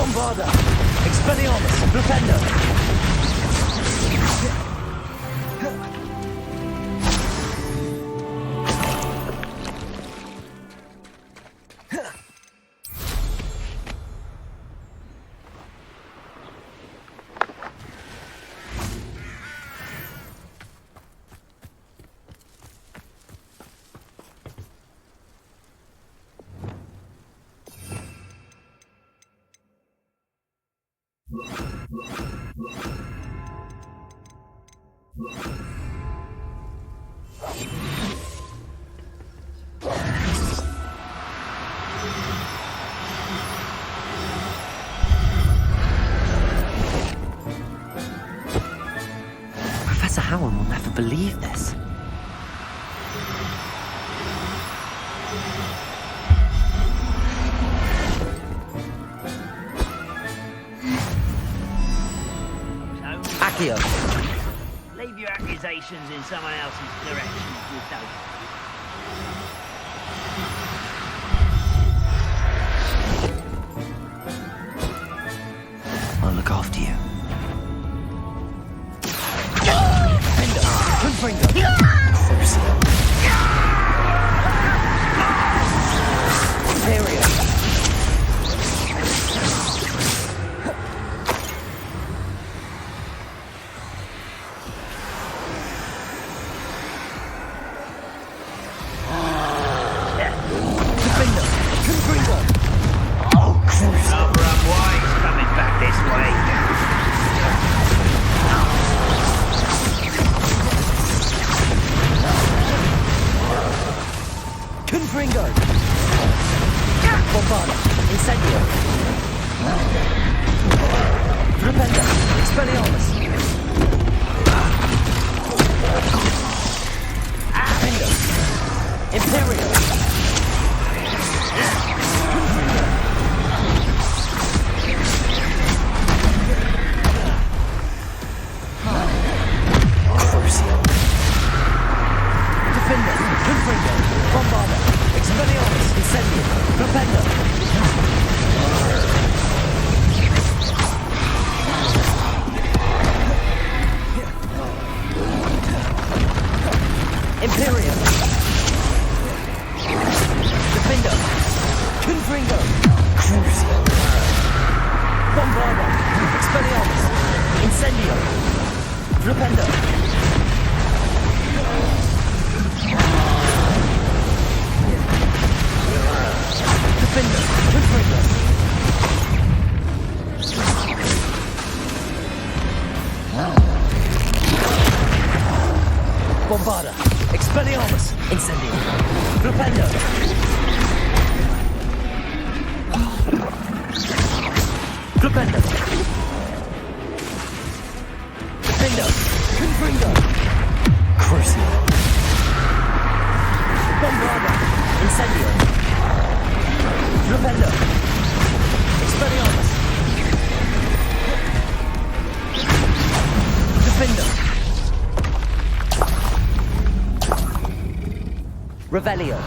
Bombarda! Expelliarmus! Flipendo! Professor Howard will never believe this. Accio! Leave your accusations in someone else's direction if you don't. I'll look after you. Confringo! Crucial. Imperio! Defender! Confringo! Another unwise coming back this way. Confringo! Bombarda! Incendio! Flipendo! Expelliarmus! Defender! Imperio! Crucial. Defender! Confringo! Bombarda! Expelliarmus! Incendio! Flipendo! Imperio! Defender! Confringo! Crucial. Bombarda! Expelliarmus! Incendio! Flipendo! Defender! Confringo! Bombarda! Expelliarmus! Incendio! Flipendo! Flipendo! Defender! Confringo! Crucial. Bombarda! Incendio! Flipendo! Expelliarmus! Defender! Revelio!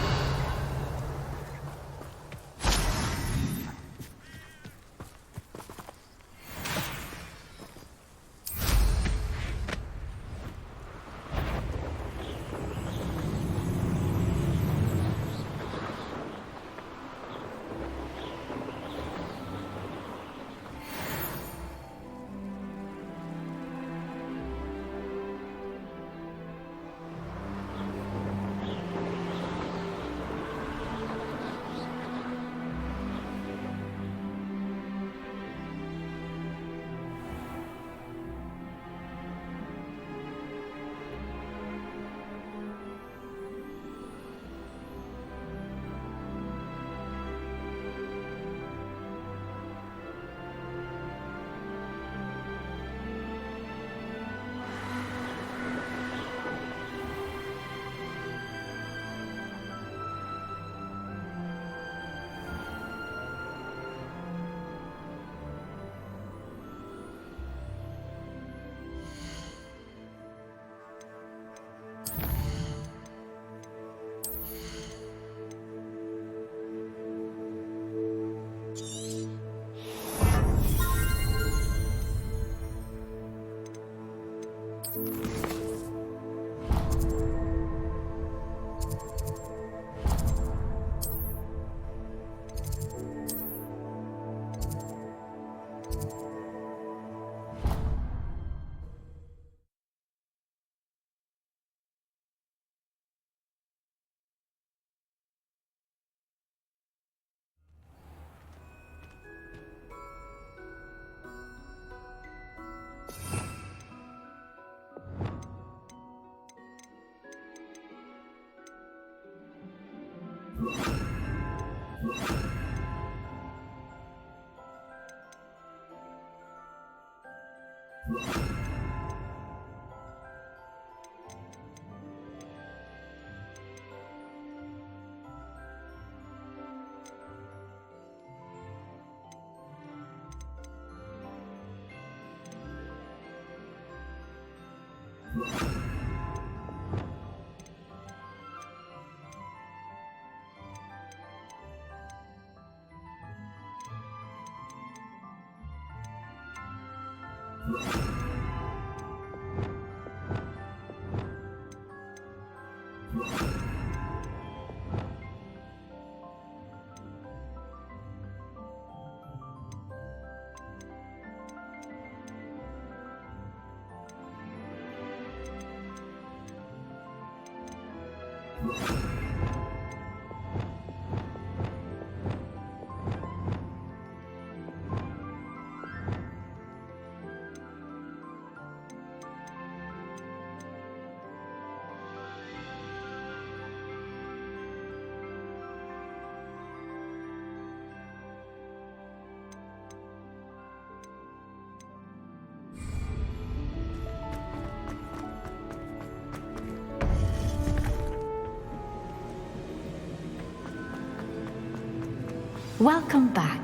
Welcome back.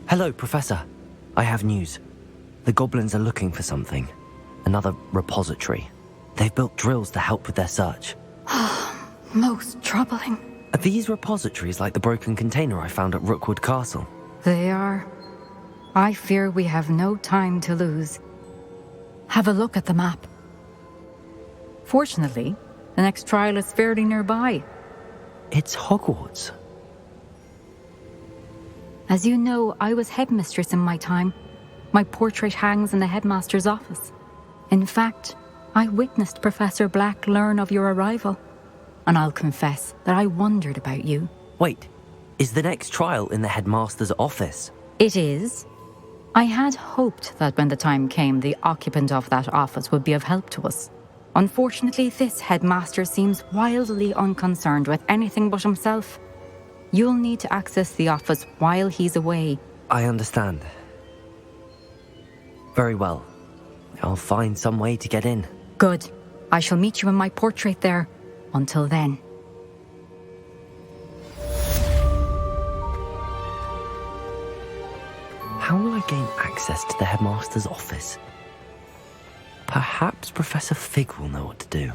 Hello, Professor. I have news. The goblins are looking for something. Another repository. They've built drills to help with their search. Most troubling. Are these repositories like the broken container I found at Rookwood Castle? They are. I fear we have no time to lose. Have a look at the map. Fortunately, the next trial is fairly nearby. It's Hogwarts. As you know, I was headmistress in my time. My portrait hangs in the headmaster's office. In fact, I witnessed Professor Black learn of your arrival. And I'll confess that I wondered about you. Wait, is the next trial in the headmaster's office? It is. I had hoped that when the time came, the occupant of that office would be of help to us. Unfortunately, this headmaster seems wildly unconcerned with anything but himself. You'll need to access the office while he's away. I understand. Very well. I'll find some way to get in. Good. I shall meet you in my portrait there. Until then. How will I gain access to the headmaster's office? Perhaps Professor Fig will know what to do.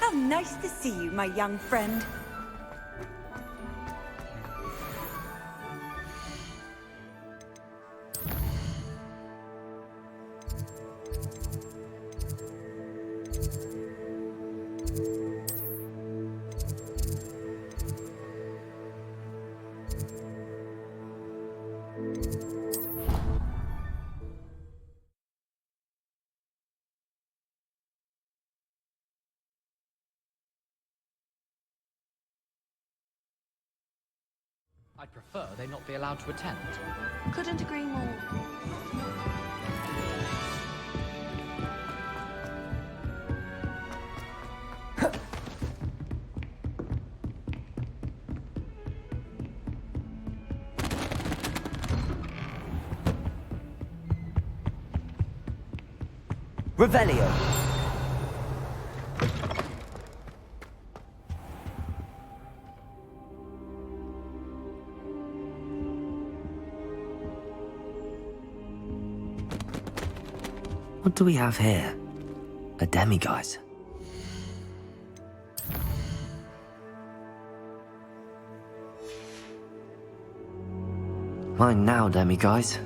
How nice to see you, my young friend. I'd prefer they not be allowed to attend. Couldn't agree more. Revelio. What do we have here? A demiguise. Mine now, demiguise.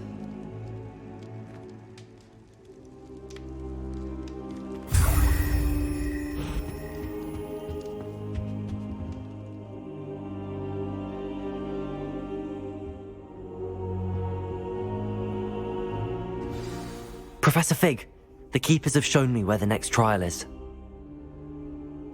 Professor Fig, the Keepers have shown me where the next trial is.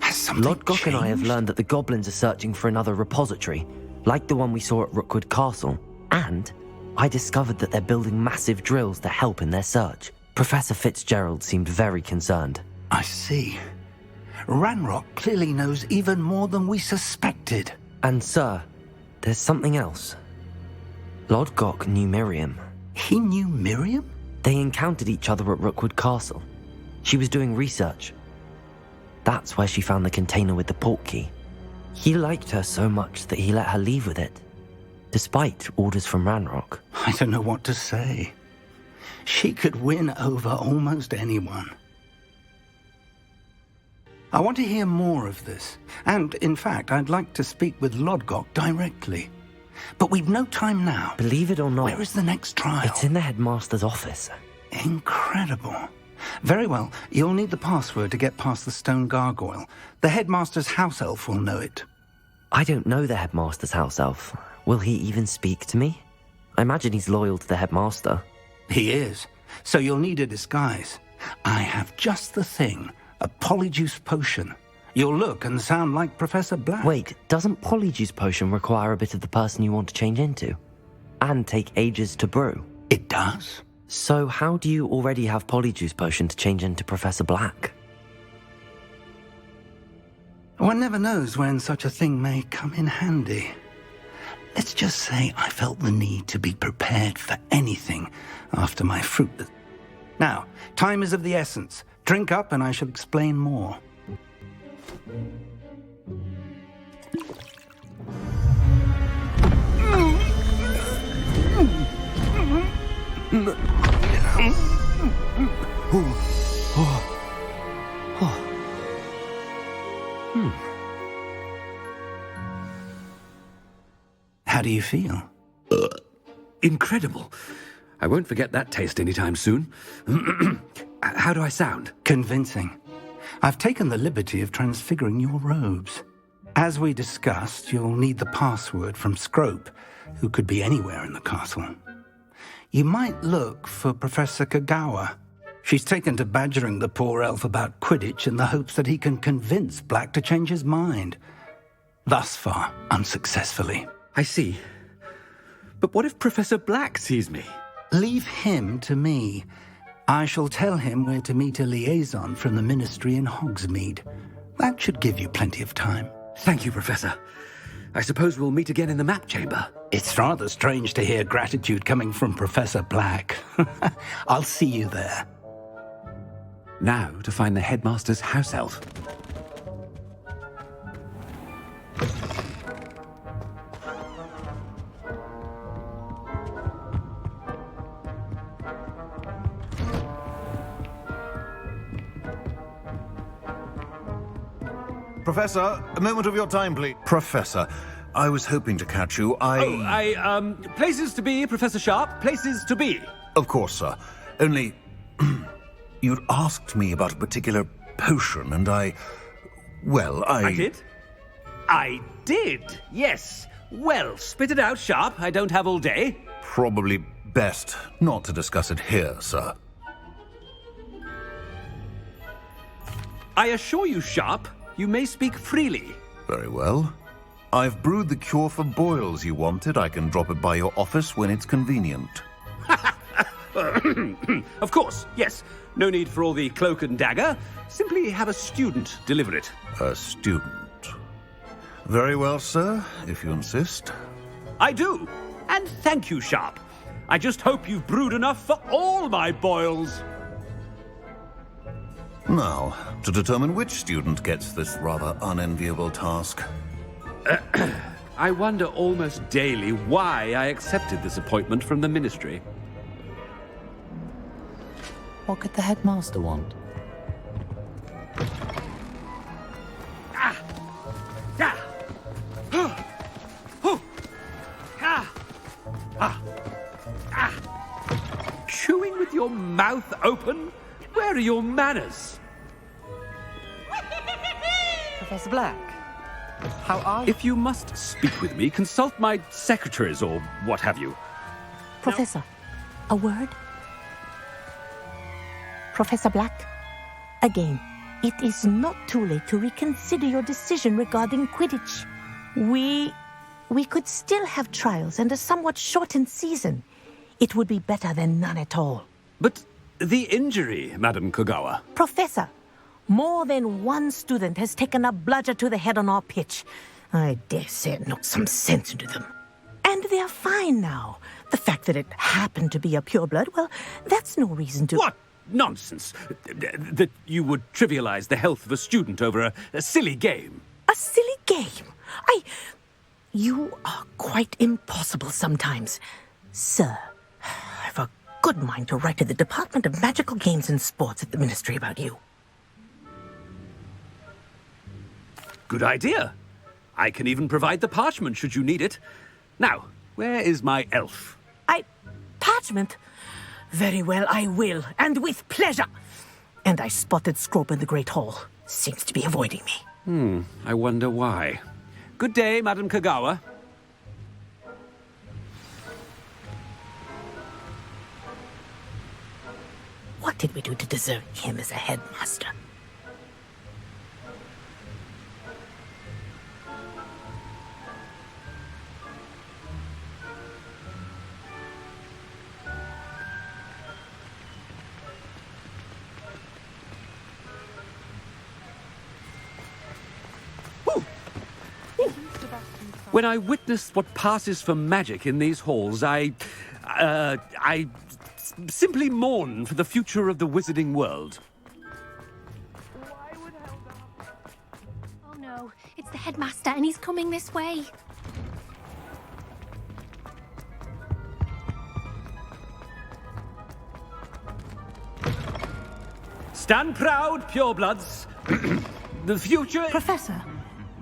Has something Lodgok and I have changed? learned that the goblins are searching for another repository, like the one we saw at Rookwood Castle. And I discovered that they're building massive drills to help in their search. Professor Fitzgerald seemed very concerned. I see. Ranrock clearly knows even more than we suspected. And sir, there's something else. Lodgok knew Miriam. He knew Miriam? They encountered each other at Rookwood Castle. She was doing research. That's where she found the container with the portkey. He liked her so much that he let her leave with it, despite orders from Ranrock. I don't know what to say. She could win over almost anyone. I want to hear more of this. And, in fact, I'd like to speak with Lodgok directly. But we've no time now. Believe it or not, Where is the next trial? it's in the headmaster's office. Incredible. Very well. You'll need the password to get past the stone gargoyle. The headmaster's house elf will know it. I don't know the headmaster's house elf. Will he even speak to me? I imagine he's loyal to the headmaster. He is. So you'll need a disguise. I have just the thing. A polyjuice potion. You'll look and sound like Professor Black. Wait, doesn't Polyjuice Potion require a bit of the person you want to change into? And take ages to brew? It does? So how do you already have Polyjuice Potion to change into Professor Black? One never knows when such a thing may come in handy. Let's just say I felt the need to be prepared for anything after my fruit. Now, time is of the essence. Drink up and I shall explain more. How do you feel? Incredible. I won't forget that taste anytime soon. How do I sound? Convincing. I've taken the liberty of transfiguring your robes. As we discussed, you'll need the password from Scrope, who could be anywhere in the castle. You might look for Professor Kagawa. She's taken to badgering the poor elf about Quidditch in the hopes that he can convince Black to change his mind. Thus far, unsuccessfully. I see. But what if Professor Black sees me? Leave him to me. I shall tell him where to meet a liaison from the Ministry in Hogsmeade. That should give you plenty of time. Thank you, Professor. I suppose we'll meet again in the map chamber. It's rather strange to hear gratitude coming from Professor Black. I'll see you there. Now to find the headmaster's house elf. Professor, a moment of your time, please. Professor, I was hoping to catch you. Places to be, Professor Sharp. Places to be. Of course, sir. Only, you'd asked me about a particular potion, and I did? I did, yes. Well, spit it out, Sharp. I don't have all day. Probably best not to discuss it here, sir. I assure you, Sharp, you may speak freely. Very well. I've brewed the cure for boils you wanted. I can drop it by your office when it's convenient. Of course, yes. No need for all the cloak and dagger. Simply have a student deliver it. A student. Very well, sir, if you insist. I do. And thank you, Sharp. I just hope you've brewed enough for all my boils. Now, to determine which student gets this rather unenviable task. I wonder almost daily why I accepted this appointment from the Ministry. What could the headmaster want? Chewing with your mouth open? Where are your manners? Professor Black, how are you? If you must speak with me, consult my secretaries or what have you. Professor, a word? Professor Black, again, it is not too late to reconsider your decision regarding Quidditch. We could still have trials and a somewhat shortened season. It would be better than none at all. But the injury, Madam Kogawa. Professor, more than one student has taken a bludger to the head on our pitch. I dare say it knocked some sense into them. And they're fine now. The fact that it happened to be a pureblood, well, that's no reason to... What nonsense! That you would trivialize the health of a student over a silly game. A silly game? You are quite impossible sometimes. Sir, I've a good mind to write to the Department of Magical Games and Sports at the Ministry about you. Good idea. I can even provide the parchment should you need it. Now, where is my elf? Parchment? Very well, I will, and with pleasure. And I spotted Scrope in the Great Hall. Seems to be avoiding me. I wonder why. Good day, Madam Kogawa. What did we do to deserve him as a headmaster? When I witness what passes for magic in these halls, I simply mourn for the future of the wizarding world. Oh no, it's the headmaster and he's coming this way. Stand proud, purebloods. The future... Professor,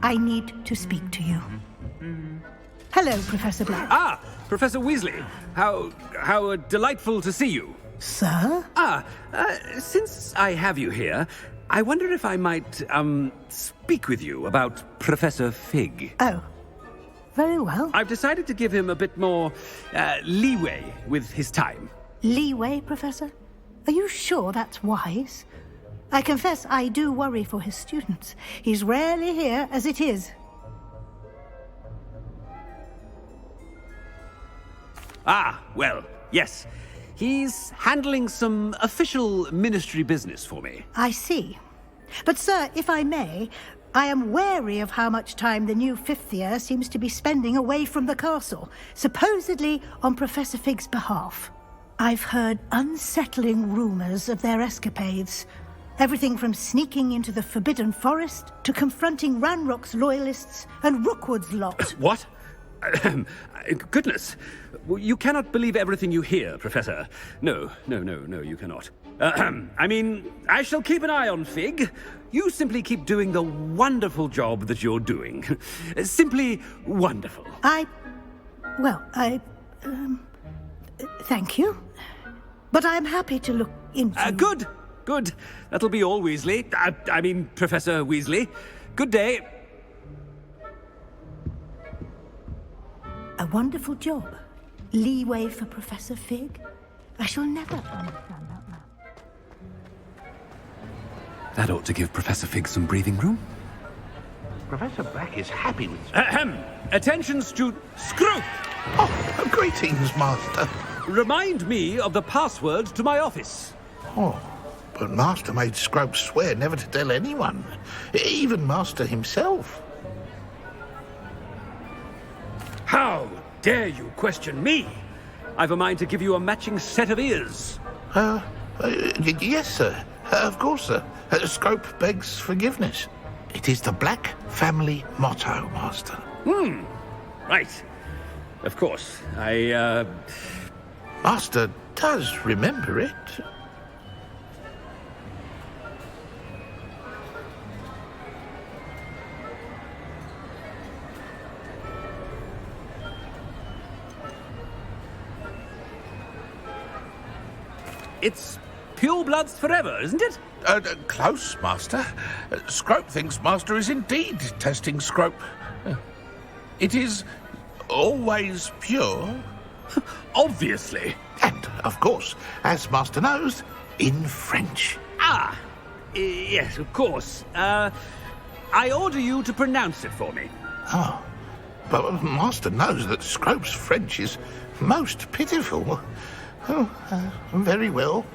I need to speak to you. Hello, Professor Black. Ah, Professor Weasley. How delightful to see you. Sir? Since I have you here, I wonder if I might, speak with you about Professor Fig. Oh, very well. I've decided to give him a bit more, leeway with his time. Leeway, Professor? Are you sure that's wise? I confess I do worry for his students. He's rarely here as it is. Ah, well, yes. He's handling some official ministry business for me. I see. But, sir, if I may, I am wary of how much time the new fifth year seems to be spending away from the castle, supposedly on Professor Fig's behalf. I've heard unsettling rumors of their escapades. Everything from sneaking into the Forbidden Forest to confronting Ranrock's loyalists and Rookwood's lot. What? Goodness. You cannot believe everything you hear, Professor. No, you cannot. I mean, I shall keep an eye on Fig. You simply keep doing the wonderful job that you're doing. Simply wonderful. Thank you. But I'm happy to look into... Good. That'll be all, Weasley. I mean, Professor Weasley. Good day. A wonderful job. Leeway for Professor Fig. I shall never understand that man. That ought to give Professor Fig some breathing room. Professor Black is happy with... Ahem! Attention, student... Scrope! Oh, greetings, Master. Remind me of the password to my office. Oh, but Master made Scrope swear never to tell anyone, even Master himself. How dare you question me? I've a mind to give you a matching set of ears. Yes, sir. Of course, sir. Scrope begs forgiveness. It is the Black family motto, Master. Right. Of course. Master does remember it. It's pure bloods forever, isn't it? Close, Master. Scrope thinks Master is indeed testing Scrope. It is always pure. Obviously. And, of course, as Master knows, in French. Yes, of course. I order you to pronounce it for me. Oh, but Master knows that Scrope's French is most pitiful. Oh, very well.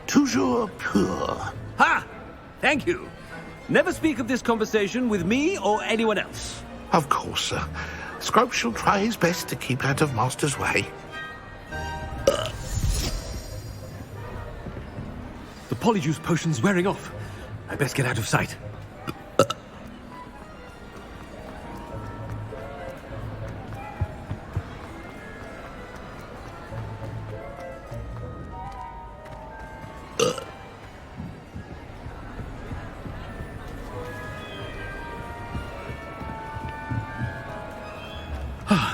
Toujours pur. Ha! Thank you. Never speak of this conversation with me or anyone else. Of course, sir. Scrope shall try his best to keep out of Master's way. The polyjuice potion's wearing off. I best get out of sight.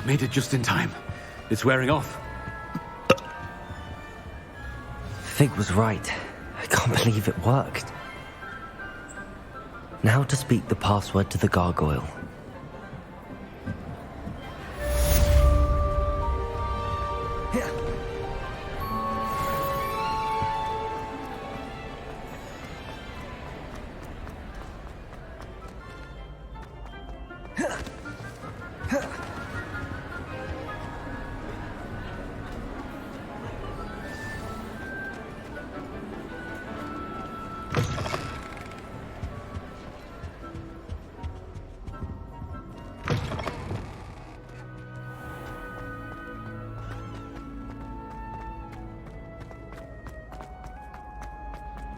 Made it just in time. It's wearing off. Fig was right. I can't believe it worked. Now to speak the password to the gargoyle.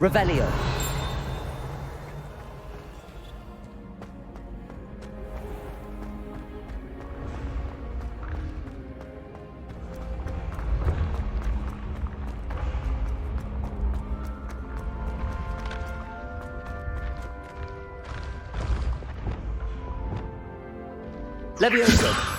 Revelio. Levioso.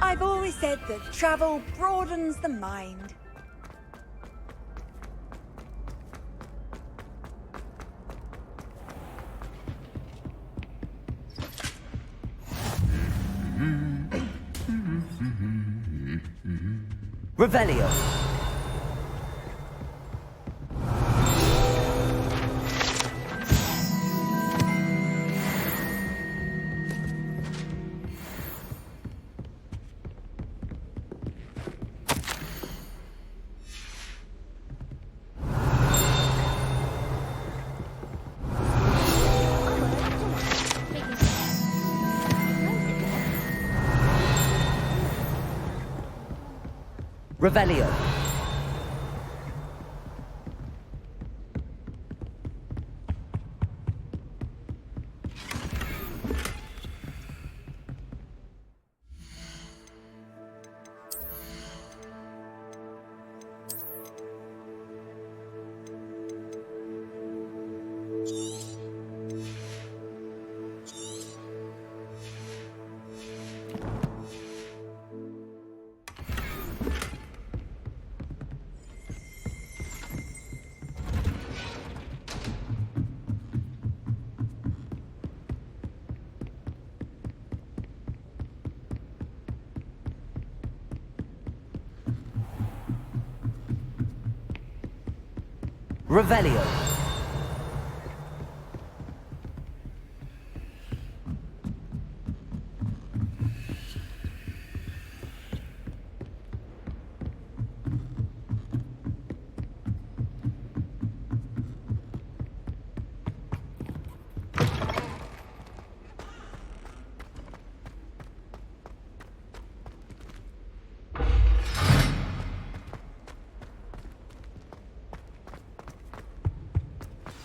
I've always said that travel broadens the mind. Revelio. Revelio. Revelio.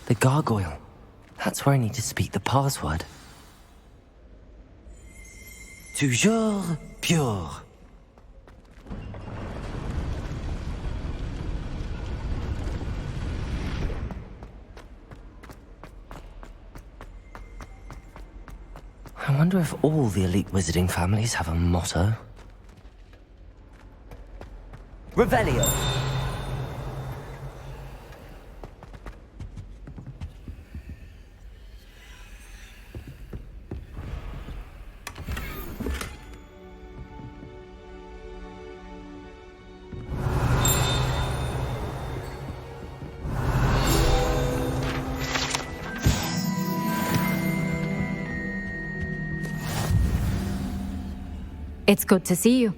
The gargoyle. That's where I need to speak the password. Toujours pure. I wonder if all the elite wizarding families have a motto. Revelio. It's good to see you.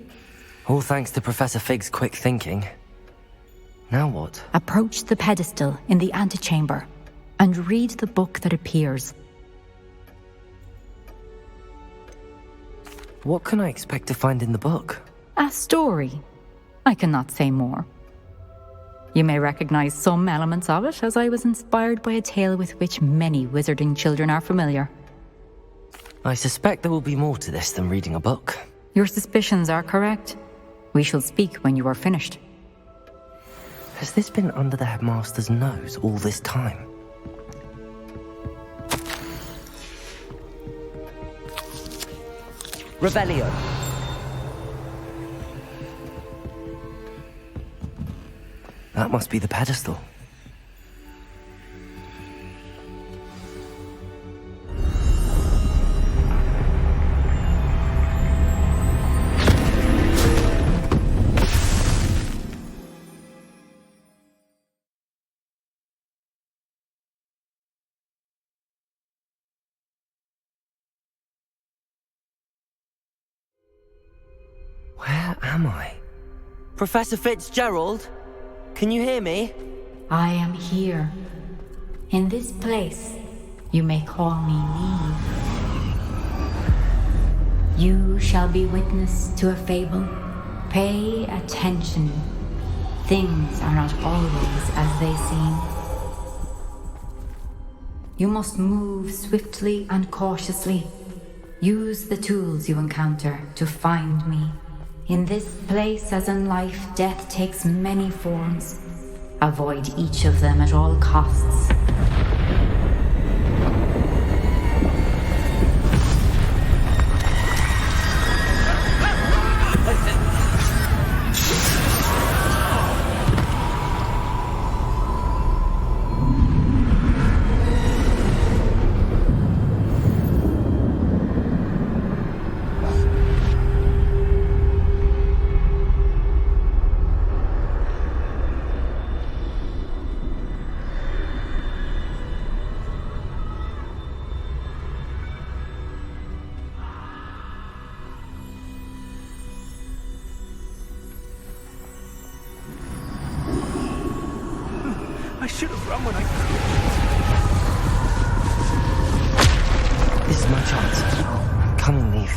All thanks to Professor Fig's quick thinking. Now what? Approach the pedestal in the antechamber and read the book that appears. What can I expect to find in the book? A story. I cannot say more. You may recognize some elements of it, as I was inspired by a tale with which many wizarding children are familiar. I suspect there will be more to this than reading a book. Your suspicions are correct. We shall speak when you are finished. Has this been under the headmaster's nose all this time? Revelio. That must be the pedestal. Where am I? Professor Fitzgerald? Can you hear me? I am here. In this place, you may call me Neve. You shall be witness to a fable. Pay attention. Things are not always as they seem. You must move swiftly and cautiously. Use the tools you encounter to find me. In this place, as in life, death takes many forms. Avoid each of them at all costs. I should have run when I... This is my chance. Come and leave.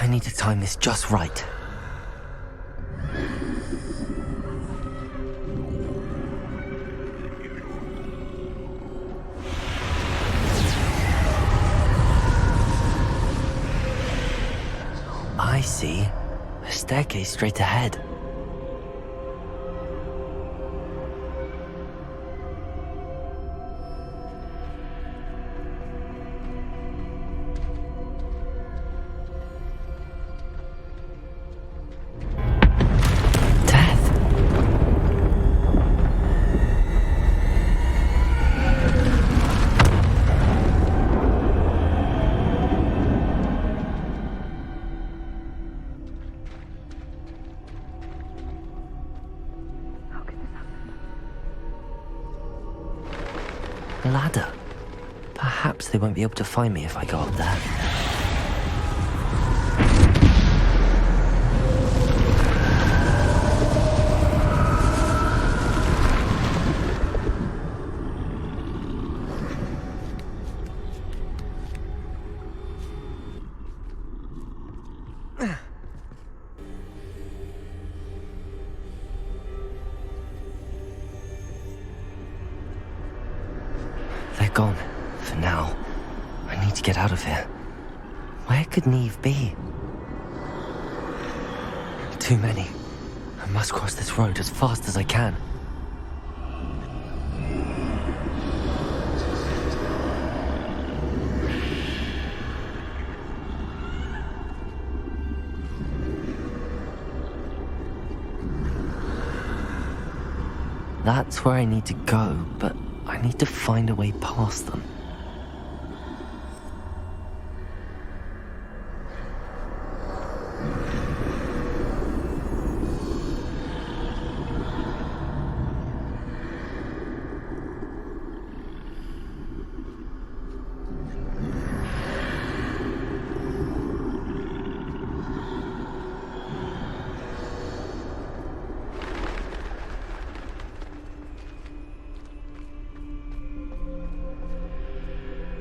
I need to time this just right. I see. staircase straight ahead. A ladder. Perhaps they won't be able to find me if I go up there. They're gone, for now. I need to get out of here. Where could Neve be? Too many. I must cross this road as fast as I can. That's where I need to go, but I need to find a way past them.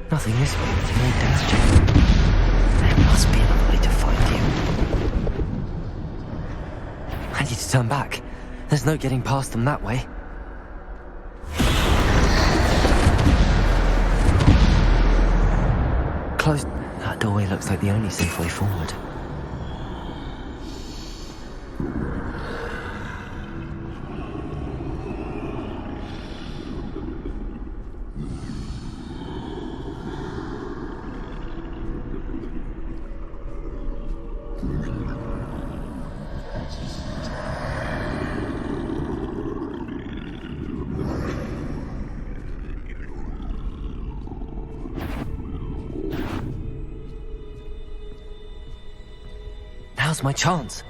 Nothing this way with no danger. There must be another way to find you. I need to turn back. There's no getting past them that way. Closed. That doorway looks like the only safe way forward. Now's my chance.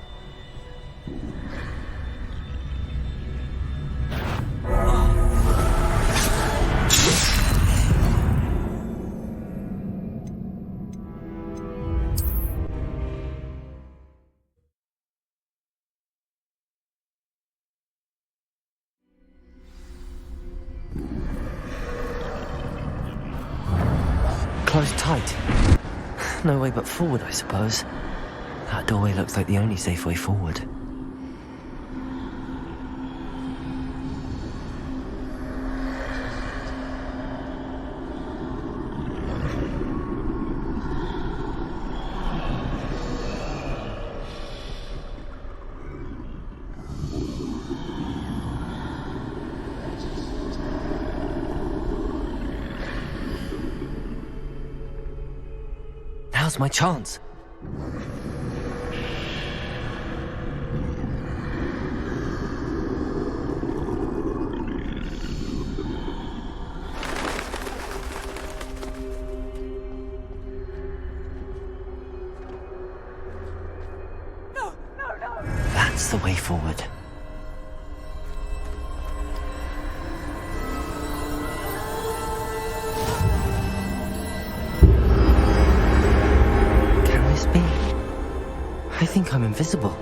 Closed tight. No way but forward, I suppose. That doorway looks like the only safe way forward. Now's my chance. That's the way forward. Can this be? I think I'm invisible.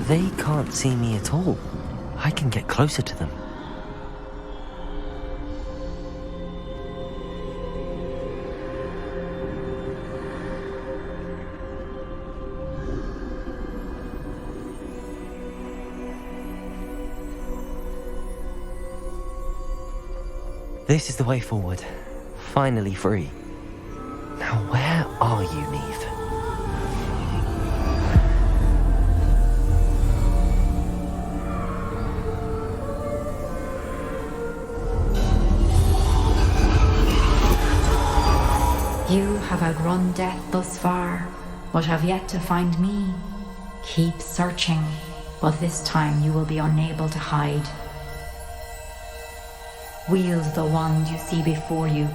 They can't see me at all. I can get closer to them. This is the way forward. Finally free. Now where are you, Neve? You have outrun death thus far, but have yet to find me. Keep searching, but this time you will be unable to hide. Wield the wand you see before you.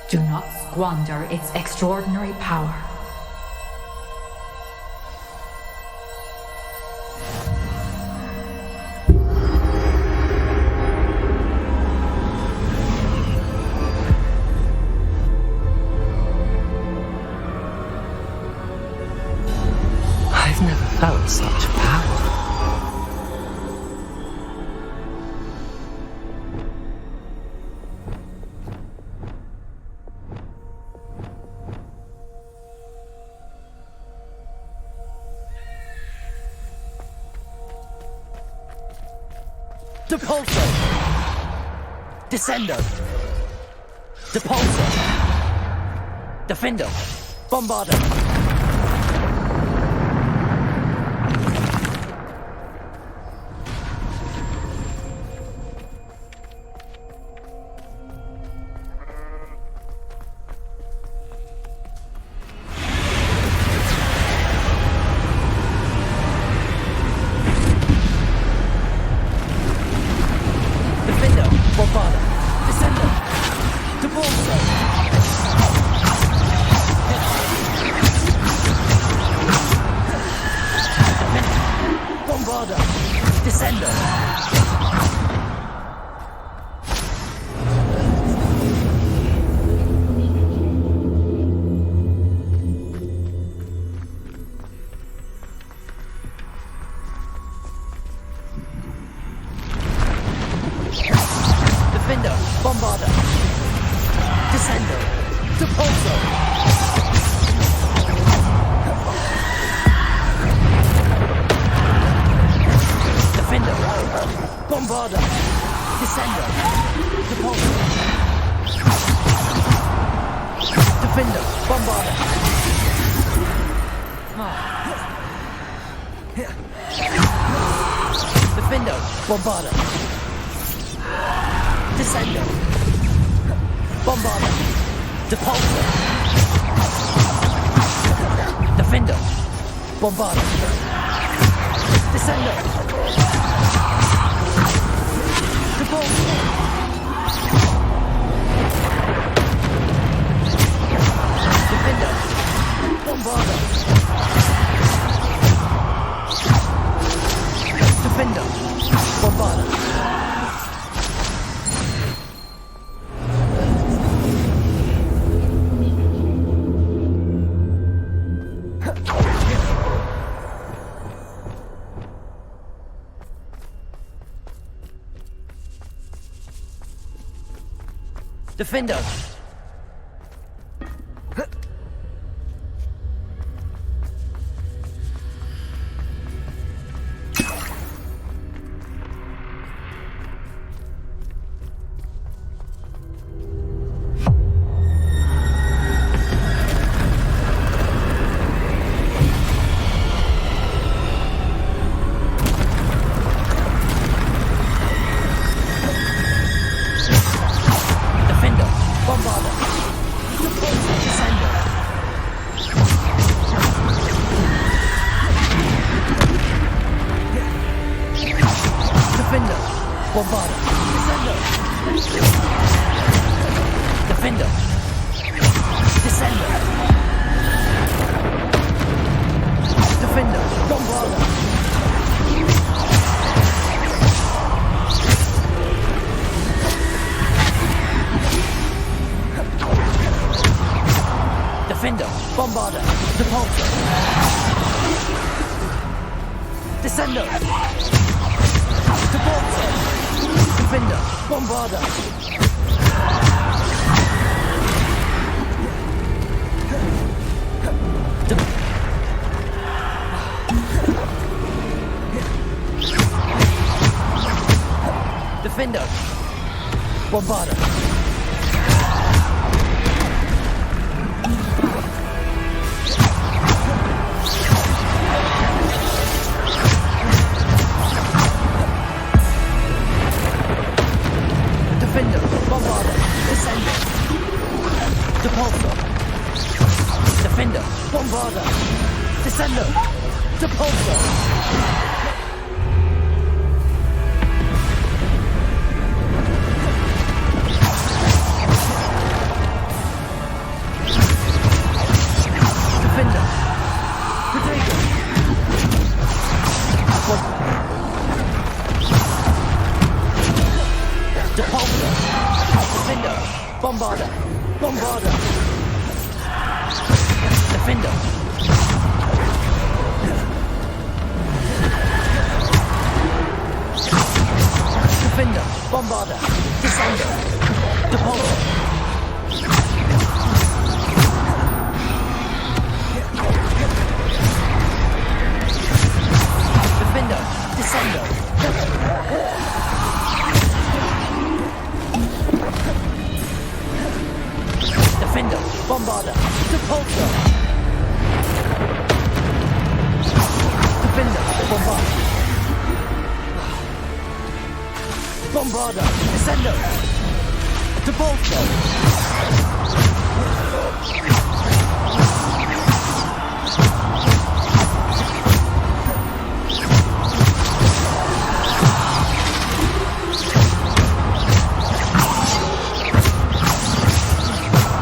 Do not squander its extraordinary power. I've never felt such power. Depulso! Descendo! Depulso! Defendo! Bombardo! Bombardo! Descendo! Bombardo! Depulso! Defendo! Bombardo! Descendo! Depulso! Defendo! Bombardo! Defendo! Bombardo! Defendo! Bombardo! Depulso! Descendo! Defender, Bombarder! Defender, Bombarder! Defender, Bombarder, Descender, Depulsor. Defender, Bombarder, Descender, Depulsor. Defender, protagonist. Depulsor, Defender, Bombarder, Bombarder. Defender. Defender, Bombarder, Descender, Depulsor. Defender, Descender. Defender, Bombarder, Depulsor. Defender, Bombarder. Bombarder, Descender. Depulsor.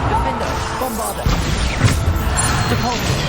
Defender, Bombarder. Depulsor.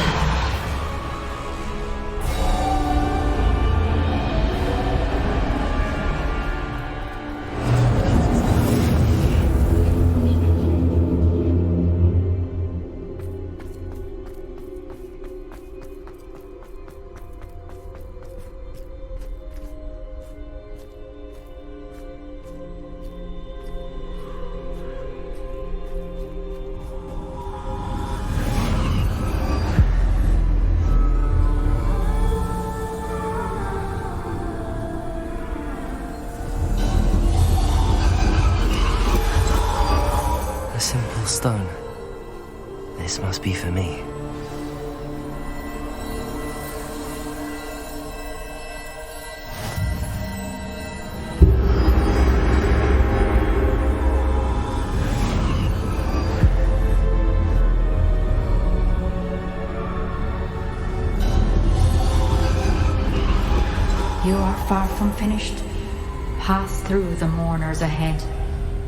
A simple stone. This must be for me. You are far from finished. Pass through the mourners ahead.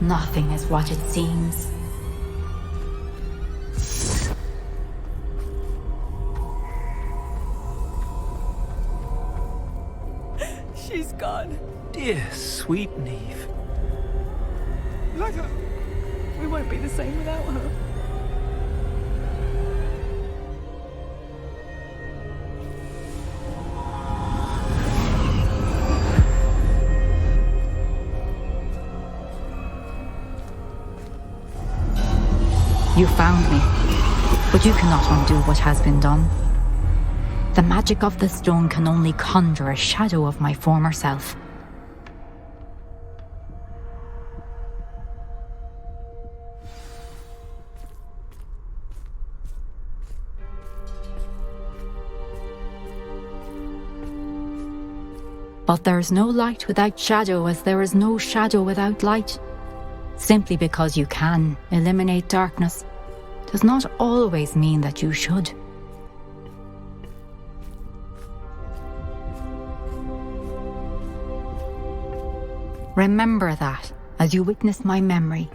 Nothing is what it seems. She's gone. Dear sweet Neve. We won't be the same without her. You found me, but you cannot undo what has been done. The magic of the stone can only conjure a shadow of my former self. But there is no light without shadow, as there is no shadow without light. Simply because you can eliminate darkness does not always mean that you should. Remember that as you witness my memory.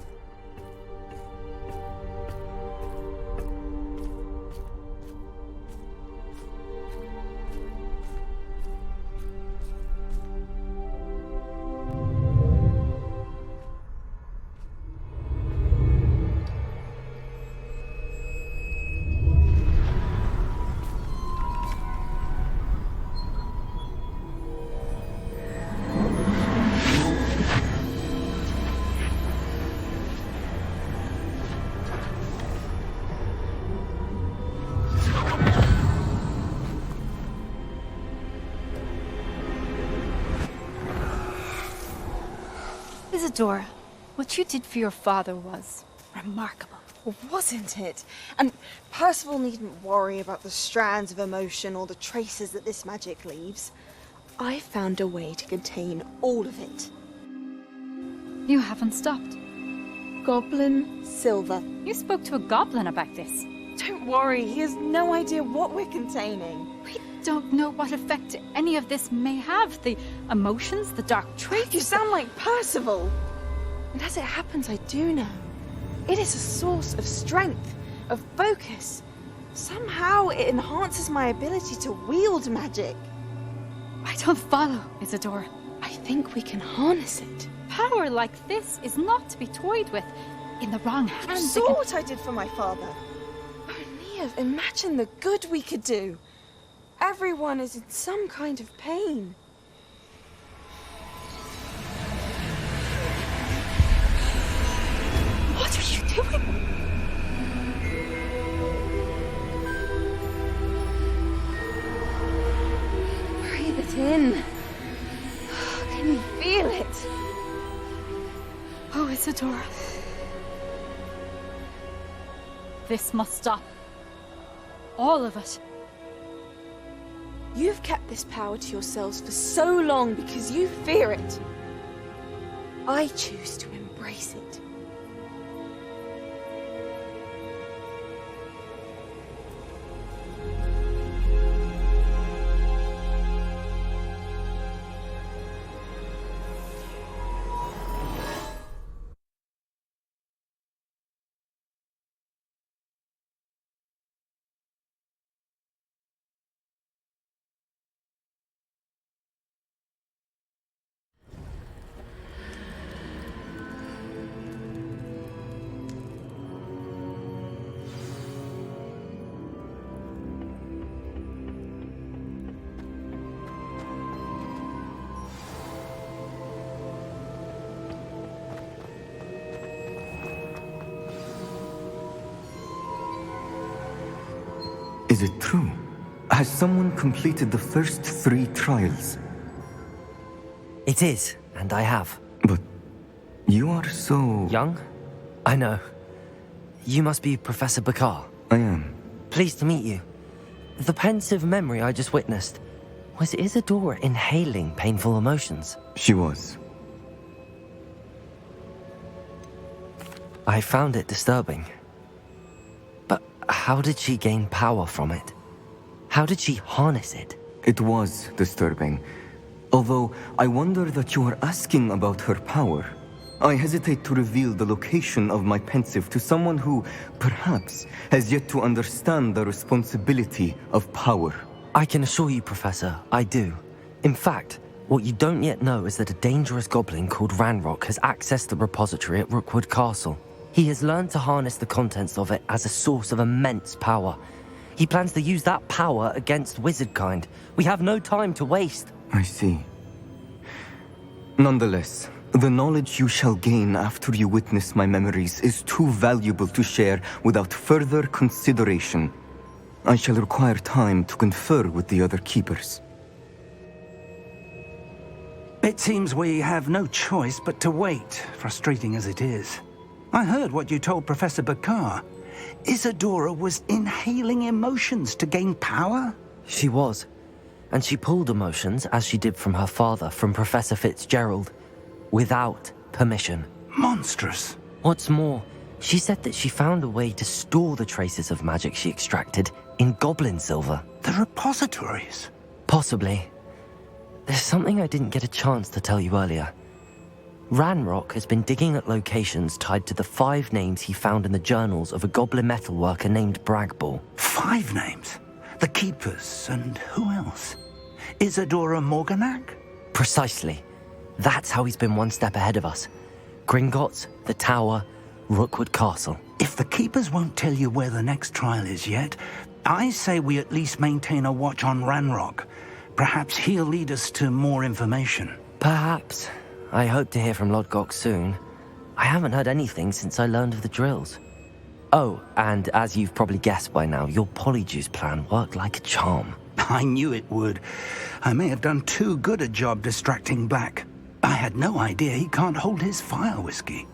Isadora, what you did for your father was remarkable. Well, wasn't it? And Percival needn't worry about the strands of emotion or the traces that this magic leaves. I found a way to contain all of it. You haven't stopped. Goblin Silver. You spoke to a goblin about this. Don't worry, he has no idea what we're containing. We don't know what effect any of this may have. The emotions, the dark traits. You sound like Percival. And as it happens, I do know. It is a source of strength, of focus. Somehow it enhances my ability to wield magic. I don't follow, Isadora. I think we can harness it. Power like this is not to be toyed with. In the wrong hands. You saw what I did for my father. Oh, Nia, imagine the good we could do. Everyone is in some kind of pain. What are you doing? Breathe it in. Can you feel it? Oh, Isadora. This must stop. All of it. You've kept this power to yourselves for so long because you fear it. I choose to embrace it. Is it true? Has someone completed the first 3 trials? It is, and I have. But you are so... Young? I know. You must be Professor Bakar. I am. Pleased to meet you. The pensive memory I just witnessed, was Isadora inhaling painful emotions? She was. I found it disturbing. But how did she gain power from it? How did she harness it? It was disturbing. Although I wonder that you are asking about her power. I hesitate to reveal the location of my pensive to someone who, perhaps, has yet to understand the responsibility of power. I can assure you, Professor, I do. In fact, what you don't yet know is that a dangerous goblin called Ranrock has accessed the repository at Rookwood Castle. He has learned to harness the contents of it as a source of immense power. He plans to use that power against wizardkind. We have no time to waste. I see. Nonetheless, the knowledge you shall gain after you witness my memories is too valuable to share without further consideration. I shall require time to confer with the other keepers. It seems we have no choice but to wait, frustrating as it is. I heard what you told Professor Bakar. Isadora was inhaling emotions to gain power? She was. And she pulled emotions, as she did from her father, from Professor Fitzgerald, without permission. Monstrous. What's more, she said that she found a way to store the traces of magic she extracted in goblin silver. The repositories? Possibly. There's something I didn't get a chance to tell you earlier. Ranrock has been digging at locations tied to the 5 names he found in the journals of a goblin metalworker named Bragball. 5 names? The Keepers, and who else? Isadora Morganac? Precisely. That's how he's been one step ahead of us. Gringotts, the Tower, Rookwood Castle. If the Keepers won't tell you where the next trial is yet, I say we at least maintain a watch on Ranrock. Perhaps he'll lead us to more information. Perhaps. I hope to hear from Lodgok soon. I haven't heard anything since I learned of the drills. Oh, and as you've probably guessed by now, your polyjuice plan worked like a charm. I knew it would. I may have done too good a job distracting Black. I had no idea he can't hold his fire whiskey.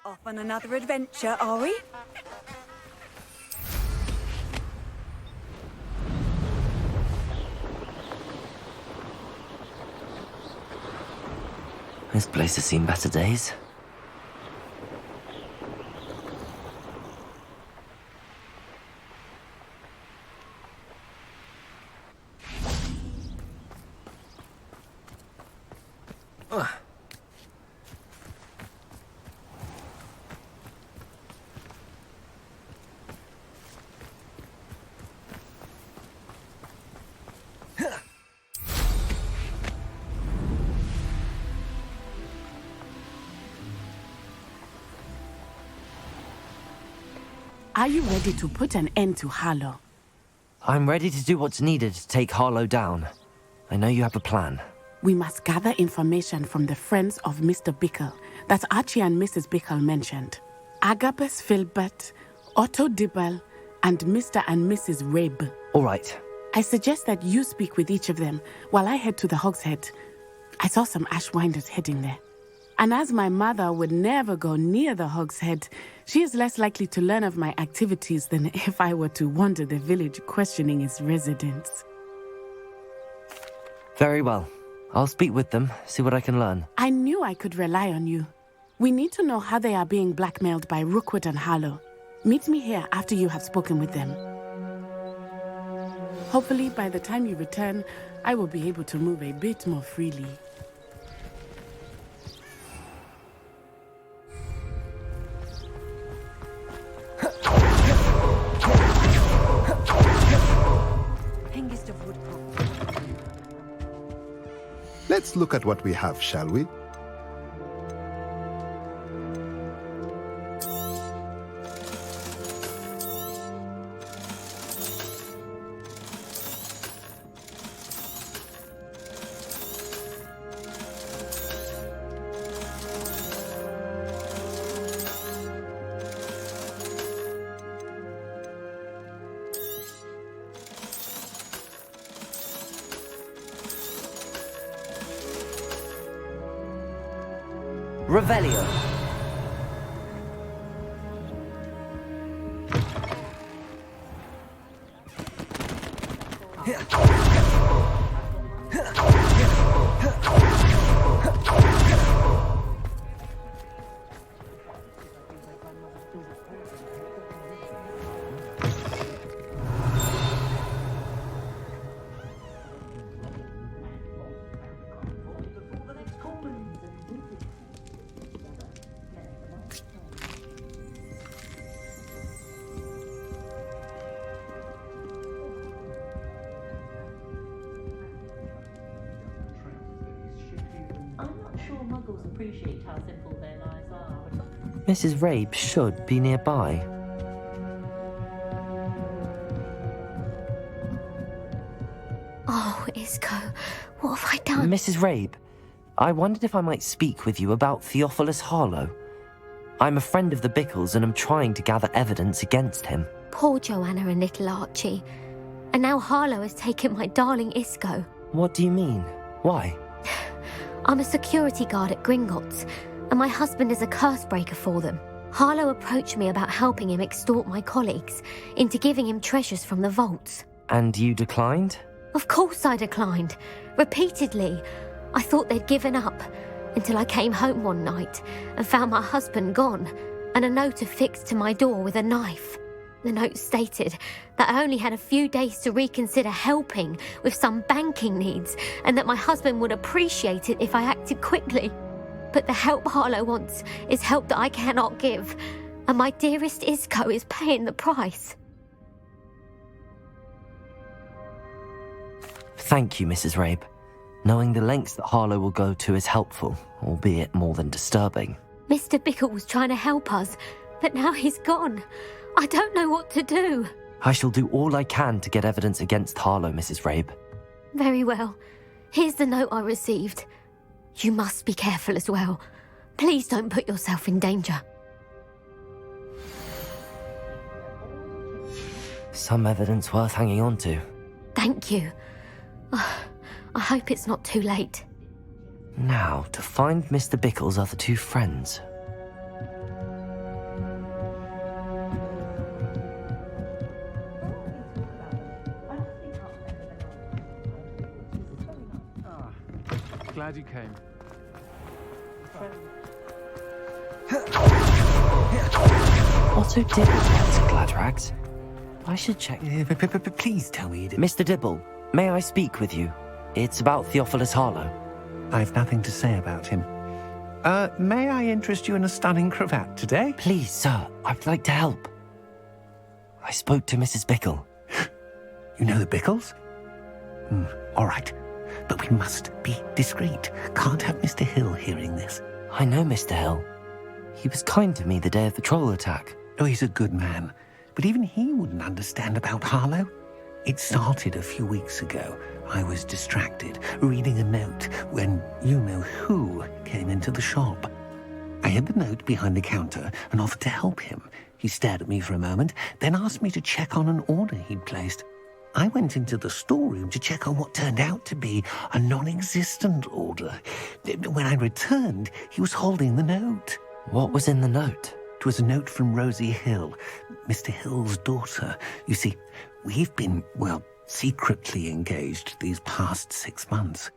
Off on another adventure, are we? This place has seen better days. Are you ready to put an end to Harlow? I'm ready to do what's needed to take Harlow down. I know you have a plan. We must gather information from the friends of Mr. Bickle that Archie and Mrs. Bickle mentioned. Agabus Filbert, Otto Dibble, and Mr. and Mrs. Rabe. All right. I suggest that you speak with each of them while I head to the Hogshead. I saw some Ashwinders heading there. And as my mother would never go near the Hogshead, she is less likely to learn of my activities than if I were to wander the village questioning its residents. Very well. I'll speak with them, see what I can learn. I knew I could rely on you. We need to know how they are being blackmailed by Rookwood and Harlow. Meet me here after you have spoken with them. Hopefully, by the time you return, I will be able to move a bit more freely. Let's look at what we have, shall we? Revelio. Mrs. Rabe should be nearby. Oh, Isco, what have I done? Mrs. Rabe, I wondered if I might speak with you about Theophilus Harlow. I'm a friend of the Bickles and am trying to gather evidence against him. Poor Joanna and little Archie. And now Harlow has taken my darling Isco. What do you mean? Why? I'm a security guard at Gringotts, and my husband is a curse breaker for them. Harlow approached me about helping him extort my colleagues into giving him treasures from the vaults. And you declined? Of course I declined. Repeatedly. I thought they'd given up, until I came home one night and found my husband gone, and a note affixed to my door with a knife. The note stated that I only had a few days to reconsider helping with some banking needs, and that my husband would appreciate it if I acted quickly. But the help Harlow wants is help that I cannot give, and my dearest Isco is paying the price. Thank you, Mrs. Rabe. Knowing the lengths that Harlow will go to is helpful, albeit more than disturbing. Mr. Bickle was trying to help us, but now he's gone. I don't know what to do. I shall do all I can to get evidence against Harlow, Mrs. Rabe. Very well. Here's the note I received. You must be careful as well. Please don't put yourself in danger. Some evidence worth hanging on to. Thank you. I hope it's not too late. Now, to find Mr. Bickle's other two friends. Glad you came. Otto Dibble went to Gladrags. I should check. Please tell me you did. Mr. Dibble, may I speak with you? It's about Theophilus Harlow. I've nothing to say about him. May I interest you in a stunning cravat today? Please, sir, I'd like to help. I spoke to Mrs. Bickle. You know the Bickles? All right. But we must be discreet. Can't have Mr. Hill hearing this. I know Mr. Hill. He was kind to me the day of the troll attack. Oh, he's a good man. But even he wouldn't understand about Harlow. It started a few weeks ago. I was distracted, reading a note, when you-know-who came into the shop. I hid the note behind the counter and offered to help him. He stared at me for a moment, then asked me to check on an order he'd placed. I went into the storeroom to check on what turned out to be a non-existent order. When I returned, he was holding the note. What was in the note? It was a note from Rosie Hill, Mr. Hill's daughter. You see, we've been, secretly engaged these past 6 months.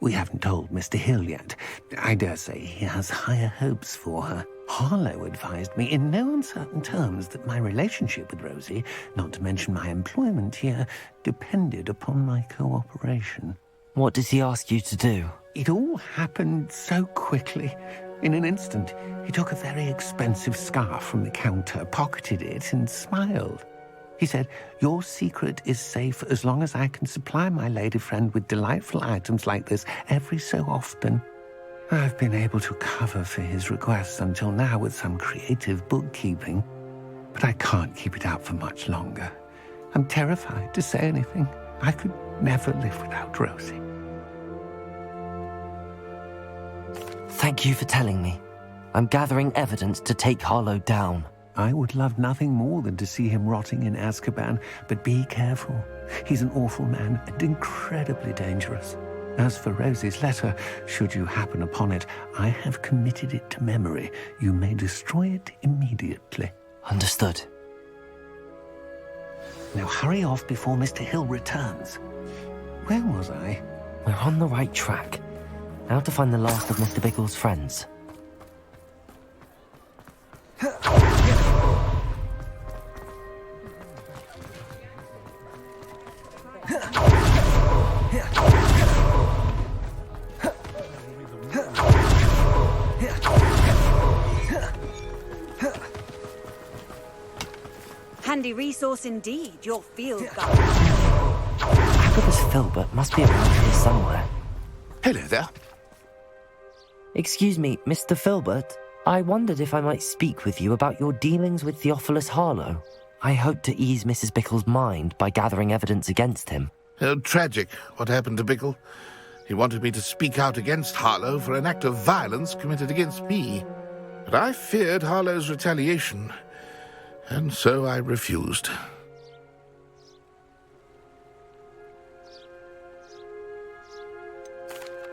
We haven't told Mr. Hill yet. I dare say he has higher hopes for her. Harlow advised me in no uncertain terms that my relationship with Rosie, not to mention my employment here, depended upon my cooperation. What does he ask you to do? It all happened so quickly. In an instant, he took a very expensive scarf from the counter, pocketed it, and smiled. He said, "Your secret is safe as long as I can supply my lady friend with delightful items like this every so often." I've been able to cover for his requests until now with some creative bookkeeping, but I can't keep it up for much longer. I'm terrified to say anything. I could never live without Rosie. Thank you for telling me. I'm gathering evidence to take Harlow down. I would love nothing more than to see him rotting in Azkaban, but be careful. He's an awful man and incredibly dangerous. As for Rosie's letter, should you happen upon it, I have committed it to memory. You may destroy it immediately. Understood. Now hurry off before Mr. Hill returns. Where was I? We're on the right track. Now to find the last of Mr. Bickle's friends. Handy resource indeed, your field guide. Agabus Filbert must be around here somewhere. Hello there. Excuse me, Mr. Filbert. I wondered if I might speak with you about your dealings with Theophilus Harlow. I hope to ease Mrs. Bickle's mind by gathering evidence against him. Tragic, what happened to Bickle. He wanted me to speak out against Harlow for an act of violence committed against me. But I feared Harlow's retaliation, and so I refused.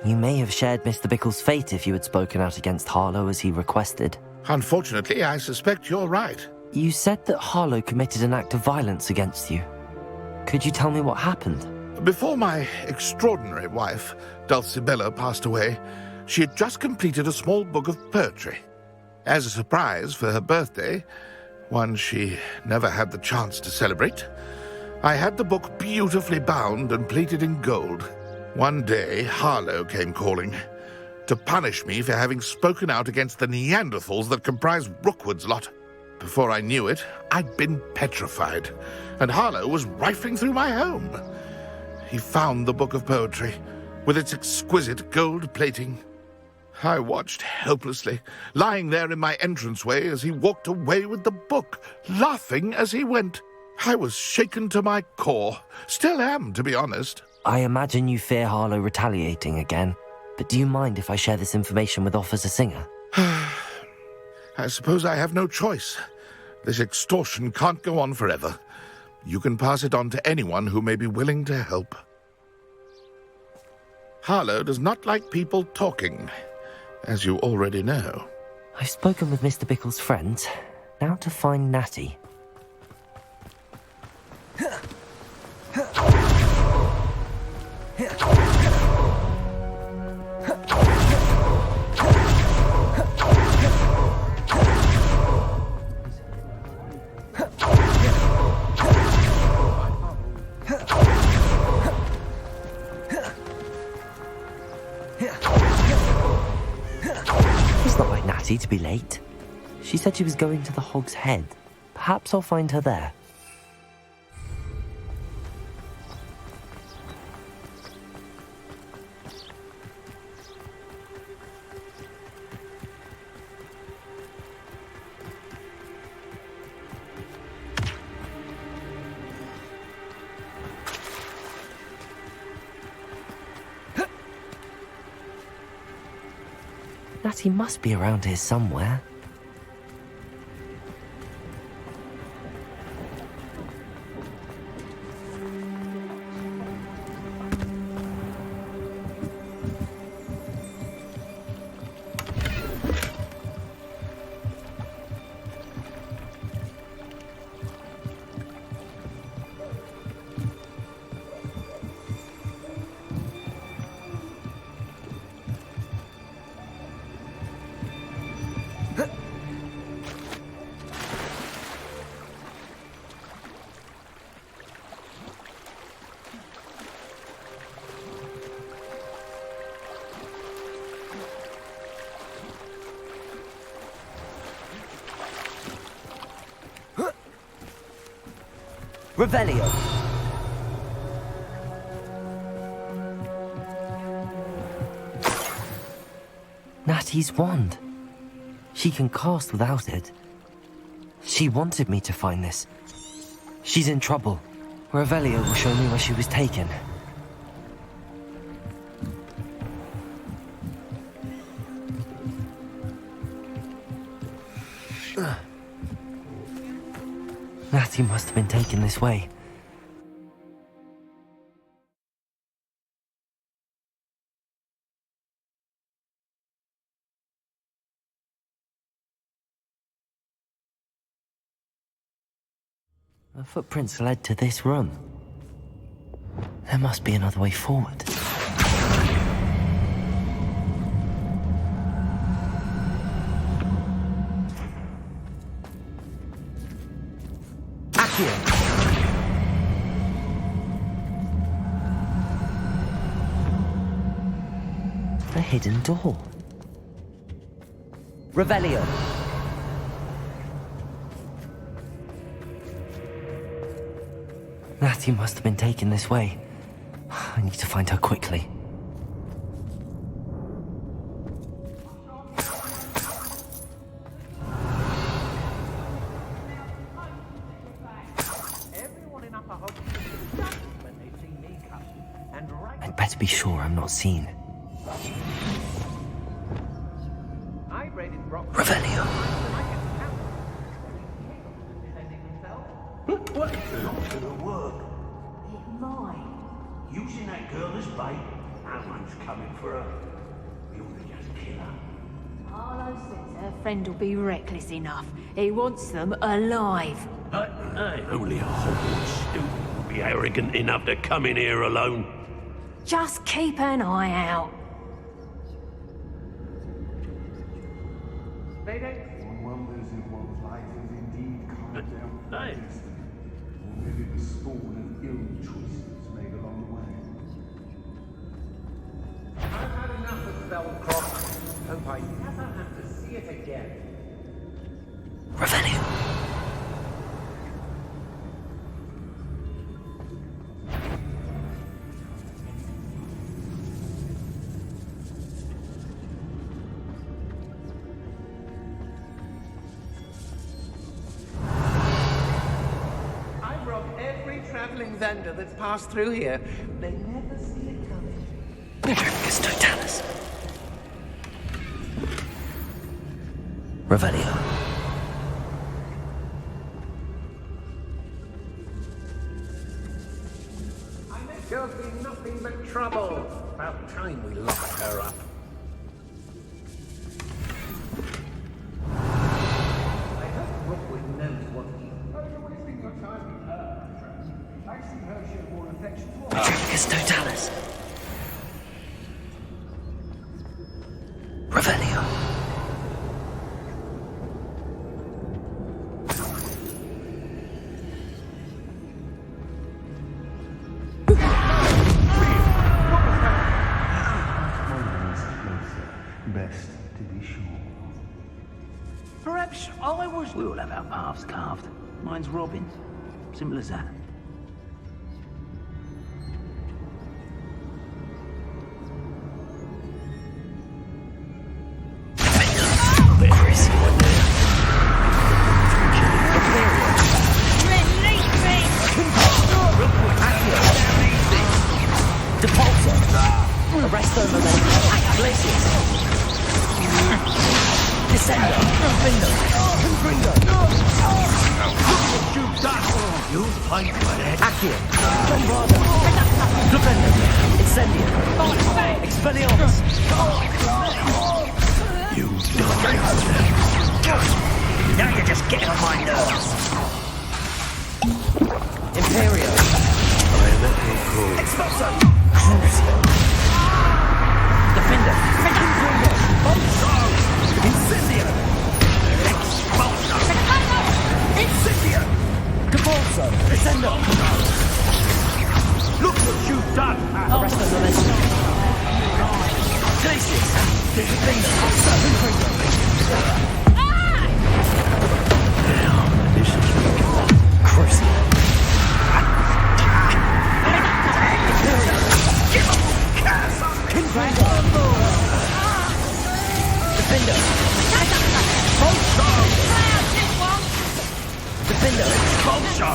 You may have shared Mr. Bickle's fate if you had spoken out against Harlow as he requested. Unfortunately, I suspect you're right. You said that Harlow committed an act of violence against you. Could you tell me what happened? Before my extraordinary wife, Dulcibella, passed away, she had just completed a small book of poetry. As a surprise for her birthday, one she never had the chance to celebrate, I had the book beautifully bound and plated in gold. One day, Harlow came calling to punish me for having spoken out against the Neanderthals that comprise Rookwood's lot. Before I knew it, I'd been petrified, and Harlow was rifling through my home. He found the book of poetry, with its exquisite gold plating. I watched helplessly, lying there in my entranceway as he walked away with the book, laughing as he went. I was shaken to my core. Still am, to be honest. I imagine you fear Harlow retaliating again, but do you mind if I share this information with Officer Singer? I suppose I have no choice. This extortion can't go on forever. You can pass it on to anyone who may be willing to help. Harlow does not like people talking, as you already know. I've spoken with Mr. Bickle's friends. Now to find Natty. It's not like Natty to be late. She said she was going to the Hog's Head. Perhaps I'll find her there. Natty must be around here somewhere. Revelio. Natty's wand. She can cast without it. She wanted me to find this. She's in trouble. Revelio will show me where she was taken. Natty must have been taken this way. The footprints led to this room. There must be another way forward. The hidden door. Revelio. Natty must have been taken this way. I need to find her quickly. I'd better be sure I'm not seen. Revelio. What? Not gonna work. It might. Using that girl as bait, Someone's coming for her. We ought to just kill her. Arlo says her friend will be reckless enough. He wants them alive. Only a Hogwarts student would be arrogant enough to come in here alone. Just keep an eye out. One wonders if one's life is indeed carved out from destiny, or maybe the spawn of ill choices made along the way. I've had enough of Belcroft. Hope I never have to see it again. Revelio. I've robbed every traveling vendor that's passed through here. They never see it coming. Witchcraft totalis. Revelio. There'll be nothing but trouble. About time we locked her up. I hope Rookwood knows what he... Oh, you're wasting your time with her, I see her show more affection for her. Witchcraft totalis. Revelio. Best to be sure. Perhaps I was... We all have our paths carved. Mine's Robin. Simple as that. Arresto momentum. Glaciers. Descendo. Finger. Confringo. Look what you've done. You'll fight for it. Accio. Bombarda. Defender. Incendio. Expelliarmus. You've done it. Now you're just getting on my nerves. Imperio. Expulso. Crucio. Defender. Confringo. Incendio. Expulso. Incendio. Capulso. Descendo. Look what you've done. Arresto momentum. Glaciers. Defender. Confringo. Now, this is Crucio. Confringo. Defender. Expulso. Defender. Expulso.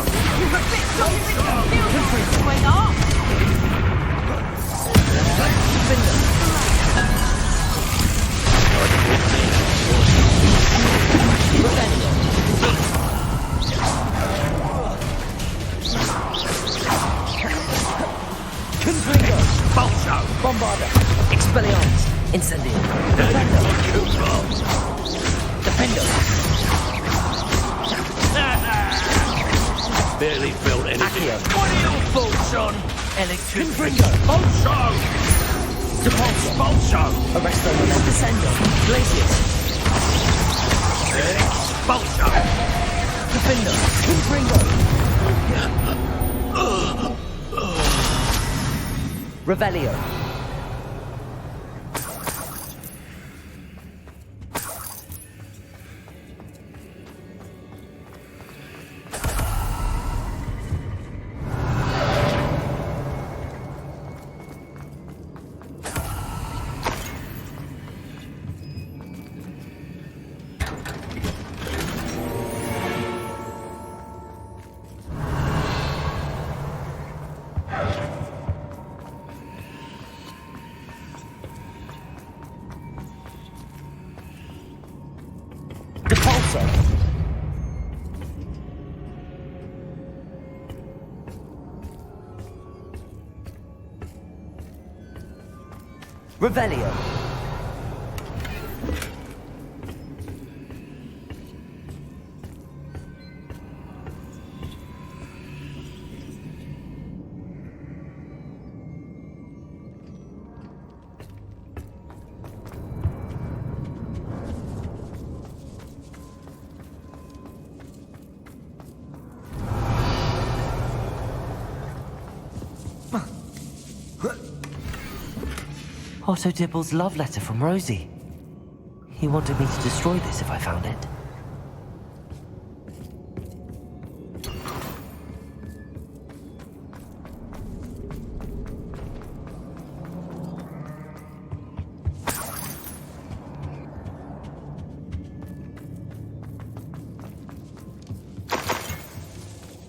Confringo. Expulso. Bombarda. Expelliarmus. Incendio. Defender. Defender. Barely felt anything. Accio. What are your thoughts on electric? Confringo. Expulso. Depulso. Expulso. Arresto momentum. Descendo. Glaciers. Expulso. Defender. Confringo. Revelio. Depulso. Revelio! Otto Dibble's love letter from Rosie. He wanted me to destroy this if I found it.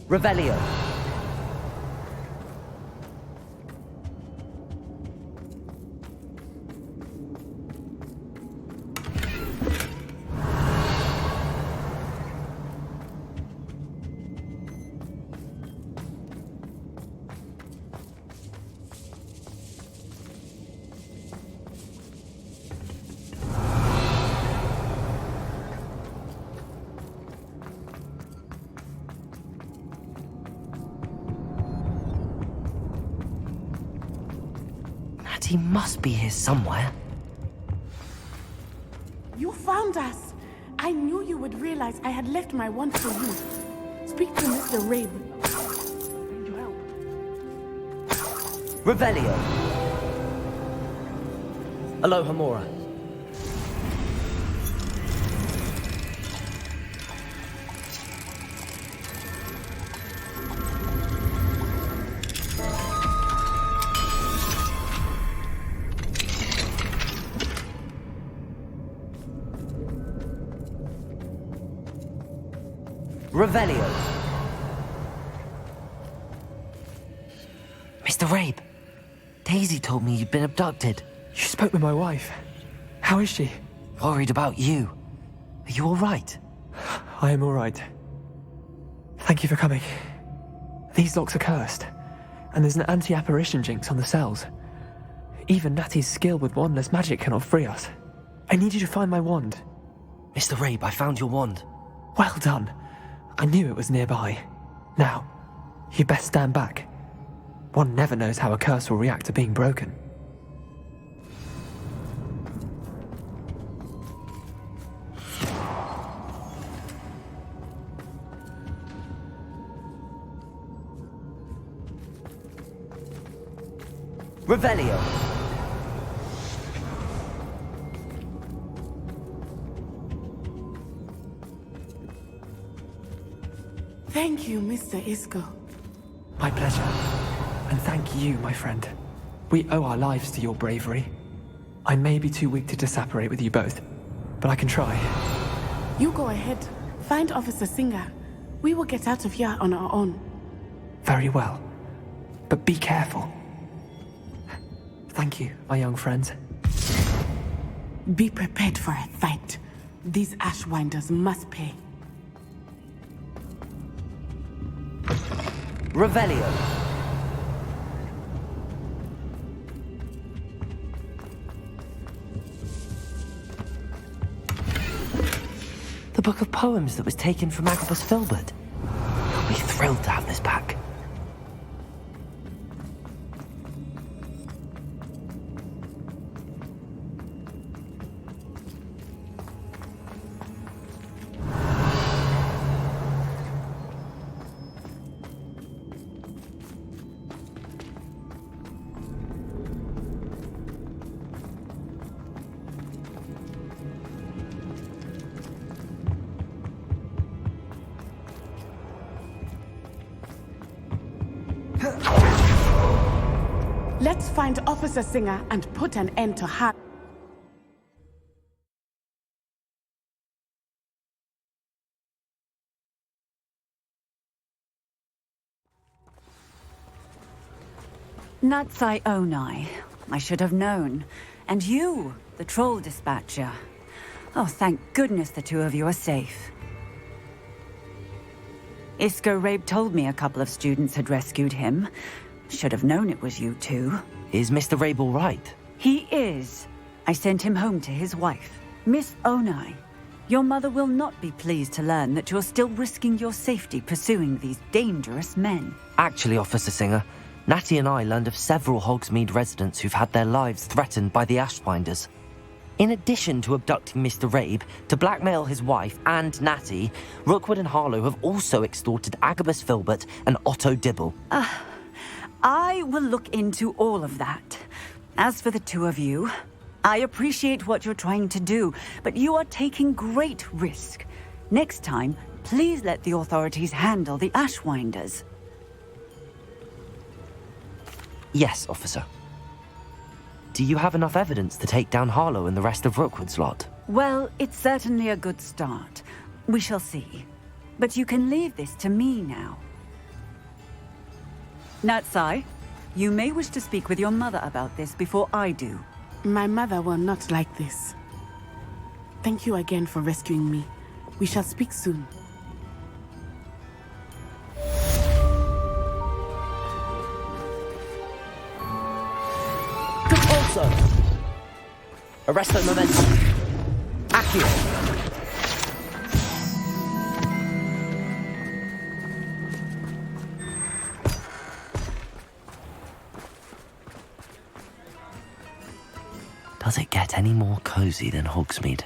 Revelio. He must be here somewhere. You found us! I knew you would realize I had left my wand for you. Speak to Mr. Rabe. Need your help. Revelio. Aloha Mora. Revelio. Mr. Rabe, Daisy told me you'd been abducted. You spoke with my wife. How is she? Worried about you. Are you all right? I am all right. Thank you for coming. These locks are cursed, and there's an anti-apparition jinx on the cells. Even Natty's skill with wandless magic cannot free us. I need you to find my wand. Mr. Rabe, I found your wand. Well done. I knew it was nearby. Now, you best stand back. One never knows how a curse will react to being broken. Revelio. Thank you, Mr. Isco. My pleasure. And thank you, my friend. We owe our lives to your bravery. I may be too weak to disapparate with you both, but I can try. You go ahead. Find Officer Singer. We will get out of here on our own. Very well. But be careful. Thank you, my young friends. Be prepared for a fight. These Ashwinders must pay. Revelio. The book of poems that was taken from Agabus Filbert. I'll be thrilled to have this back. Let's find Officer Singer and put an end to her. Natsai Onai. I should have known. And you, the troll dispatcher. Oh, thank goodness the two of you are safe. Isco Rabe told me a couple of students had rescued him. Should have known it was you two. Is Mr. Rabe all right? He is. I sent him home to his wife, Miss Onai. Your mother will not be pleased to learn that you're still risking your safety pursuing these dangerous men. Actually, Officer Singer, Natty and I learned of several Hogsmeade residents who've had their lives threatened by the Ashwinders. In addition to abducting Mr. Rabe to blackmail his wife and Natty, Rookwood and Harlow have also extorted Agabus Filbert and Otto Dibble. I will look into all of that. As for the two of you, I appreciate what you're trying to do, but you are taking great risk. Next time, please let the authorities handle the Ashwinders. Yes, officer. Do you have enough evidence to take down Harlow and the rest of Rookwood's lot? Well, it's certainly a good start. We shall see. But you can leave this to me now. Natsai, you may wish to speak with your mother about this before I do. My mother will not like this. Thank you again for rescuing me. We shall speak soon. Also, Arresto Momentum. Accio. Does it get any more cozy than Hogsmeade?